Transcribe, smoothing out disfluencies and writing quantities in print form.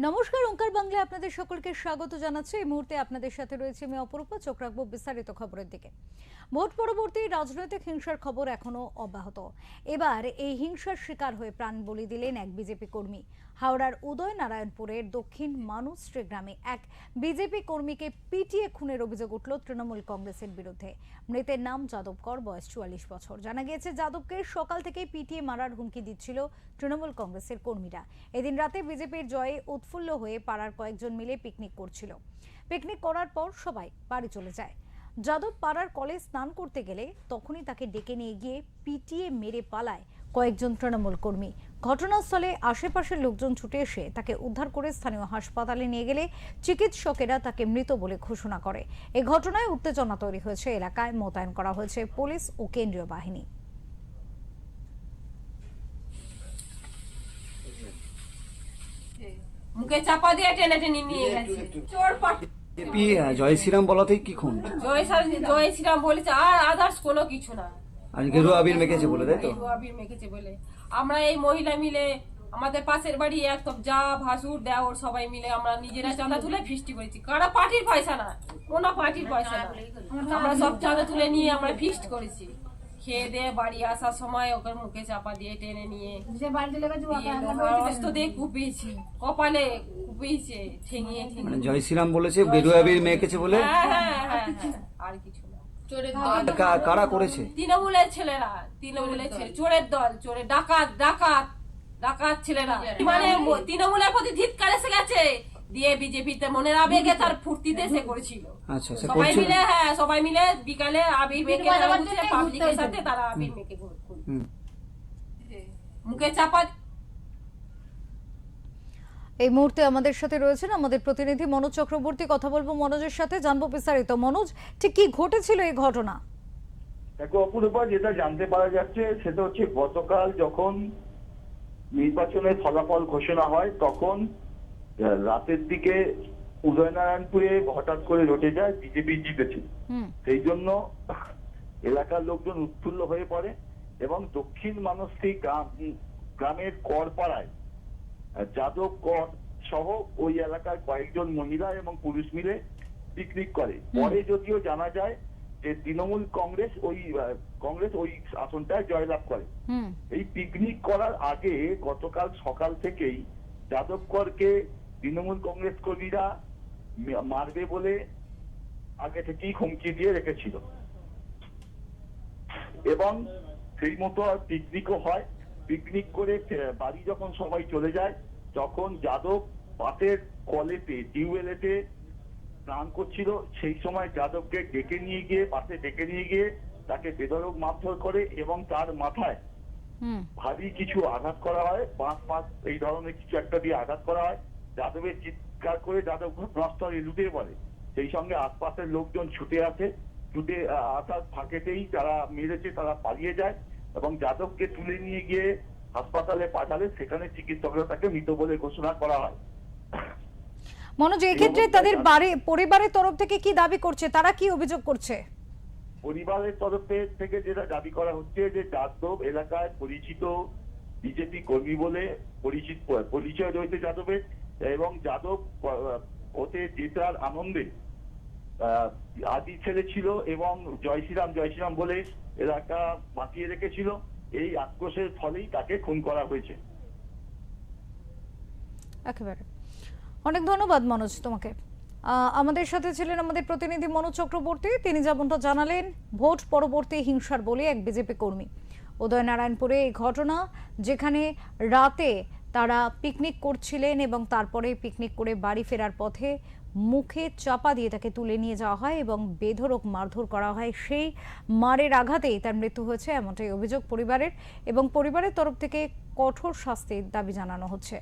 নমস্কার, ওঙ্কার বাংলায় আপনাদের সকলকে স্বাগত জানাচ্ছি। এই মুহূর্তে আপনাদের সাথে রয়েছে আমি অপরূপা। চোখ রাখবো বিস্তারিত খবরের দিকে। ভোট পরবর্তী রাজনৈতিক হিংসার খবর এখনো অব্যাহত। এবার এই হিংসার শিকার হয়ে প্রাণ বলি দিলেন এক বিজেপি কর্মী। হাওড়ার উদয়নারায়ণপুরের দক্ষিণ মানুশ্রী গ্রামে এক বিজেপি কর্মীকে পিটিয়ে খুনের অভিযোগ উঠল তৃণমূল কংগ্রেসের বিরুদ্ধে। মৃতের নাম যাদব কর, বয়স 44 বছর। জানা গিয়েছে যাদবকে সকাল থেকে পিটিয়ে মারার হুমকি দিচ্ছিল তৃণমূল কংগ্রেসের কর্মীরা। এদিন রাতে বিজেপির জয়ে উৎফুল্ল হয়ে পাড়ার কয়েকজন মিলে পিকনিক করছিল। পিকনিক করার পর সবাই বাড়ি চলে যায়। যাদব পাড়ার কলে স্নান করতে গেলে তখনই তাকে ডেকে নিয়ে গিয়ে পিটিয়ে মেরে পালায় কয়েকজন তৃণমূল কর্মী। ঘটনাস্থলে আশেপাশের লোকজন ছুটে এসে তাকে উদ্ধার করে স্থানীয় হাসপাতালে নিয়ে গেলে চিকিৎসকেরা তাকে মৃত বলে ঘোষণা করে। এই ঘটনায় উত্তেজনা তৈরি হয়েছে এলাকায়। মোতায়েন করা হয়েছে পুলিশ ও কেন্দ্রীয় বাহিনী। মুখে চাপা দিয়ে টেনে টেনে নিয়ে গেছে চোর বিজেপি জয় শ্রীরাম বলাতেই কি খুন? জয় শ্রীরাম বলেছে, আর আদার্স কোনো কিছু না। আর গেরুয়া আবির মেখেছে বলে, তাই তো? গেরুয়া আবির মেখেছে বলে আমরা এই মহিলা মিলে আমাদের পাশের বাড়ি একদম যা ভাসুর দেওর সবাই মিলে আমরা নিজেরা চাঁদা তুলে ফিস্টি করেছি। কারা পার্টির পয়সা না, কোনো পার্টির পয়সা না, আমরা সব চাঁদা তুলে নিয়ে আমরা ফিস্ট করেছি। খেয়ে দিয়ে বাড়ি আসার সময় ওকে মুখে চাপা দিয়ে টেনে নিয়ে দিয়ে কুপিয়েছি, কপালে কুপিয়েছে, ঠেঙিয়ে মানে জয় শ্রীরাম বলেছে, গেরুয়া আবির মেখেছে বলে। হ্যাঁ, আর কিছু না। কারা করেছে? তৃণমূলের ছেলেরা, তৃণমূলের ছেলে, চোরের দল, চোরের ডাকাত ছেলেরা। মানে তৃণমূলের প্রতি ধিক্কার এসে গেছে, দিয়ে বিজেপিতে মনের আবেগে তার ফুর্তিতে সে করেছিল। সবাই মিলে বিকালে আবির মেখে পাবলিকের সাথে তারা আবির মেখে মুখে চাপা। এই মুহূর্তে আমাদের সাথে রয়েছেন আমাদের প্রতিনিধি মনোজ চক্রবর্তী। কথা বলবো মনোজের সাথে, জানবো বিস্তারিত। মনোজ, ঠিক কি ঘটেছিল এই ঘটনা? দেখো অপূর্বা, যেটা জানতে পারা যাচ্ছে সেটা হচ্ছে গতকাল যখন নির্বাচনের ফলাফল ঘোষণা হয় তখন রাতের দিকে উদয়নারায়ণপুরে হঠাৎ করে রটে যায় বিজেপি জিতেছে। সেই জন্য এলাকার লোকজন উৎফুল্ল হয়ে পড়ে এবং দক্ষিণ মানুশ্রী গ্রামের করপাড়ায় যাদব কর সহ ওই এলাকার কয়েকজন মহিলা এবং পুরুষ মিলে পিকনিক করে। পরে যদিও জানা যায় যে তৃণমূল কংগ্রেস ওই আসনটায় জয়লাভ করে। এই পিকনিক করার আগে গতকাল সকাল থেকেই যাদব করকে তৃণমূল কংগ্রেস কর্মীরা মারবে বলে আগে থেকেই হুমকি দিয়ে রেখেছিল এবং সেই মতো পিকনিকও হয়। পিকনিক করে বাড়ি যখন সবাই চলে যায় তখন যাদব পাশের কলেতে টিউবওয়েলেতে স্নান করছিল। সেই সময় যাদবকে পাশে ডেকে নিয়ে গিয়ে তাকে বেধড়ক মারধর করে এবং তার মাথায় ভারী কিছু আঘাত করা হয়, বাঁশ এই ধরনের কিছু একটা দিয়ে আঘাত করা হয়। যাদবের চিৎকার করে যাদব ঘটনাস্থলে লুটিয়ে পড়ে। সেই সঙ্গে আশপাশের লোকজন ছুটে আসার ফাঁকেতেই যারা মেরেছে তারা পালিয়ে যায় এবং যাদবকে তুলে নিয়ে গিয়ে হাসপাতালে পাঠালে সেখানে চিকিৎসকরা তাকে মৃত বলে ঘোষণা করা হয়। মনোজ, এই ক্ষেত্রে তাদের পরিবারের তরফ থেকে কি দাবি করছে, তারা কি অভিযোগ করছে? পরিবারের তরফ থেকে যেটা দাবি করা হচ্ছে যে যাদব এলাকায় পরিচিত বিজেপি কর্মী বলে পরিচয় রয়েছে যাদবের, এবং যাদব ওতে জেতার আনন্দে আদি ছেলে ছিল এবং জয় শ্রীরাম বলে এলাকা বাঁচিয়ে রেখেছিল। এই আক্রোশের ফলেই তাকে খুন করা হয়েছে। একেবারে অনেক ধন্যবাদ মনোজ তোমাকে। আমাদের সাথে ছিলেন আমাদের প্রতিনিধি মনোজ চক্রবর্তী। তিনি যেমনটা জানালেন, ভোট পরবর্তী হিংসার বলে এক বিজেপি কর্মী। উদয়নারায়ণপুরে এই ঘটনা, যেখানে রাতে তারা পিকনিক করছিলেন এবং তারপরে পিকনিক করে বাড়ি ফেরার পথে মুখে চাপা দিয়ে তাকে তুলে নিয়ে যাওয়া হয় এবং বেধড়ক মারধর করা হয়। সেই মারের আঘাতেই তার মৃত্যু হয়েছে, এমনটাই অভিযোগ পরিবারের, এবং পরিবারের তরফ থেকে কঠোর শাস্তির দাবি জানানো হচ্ছে।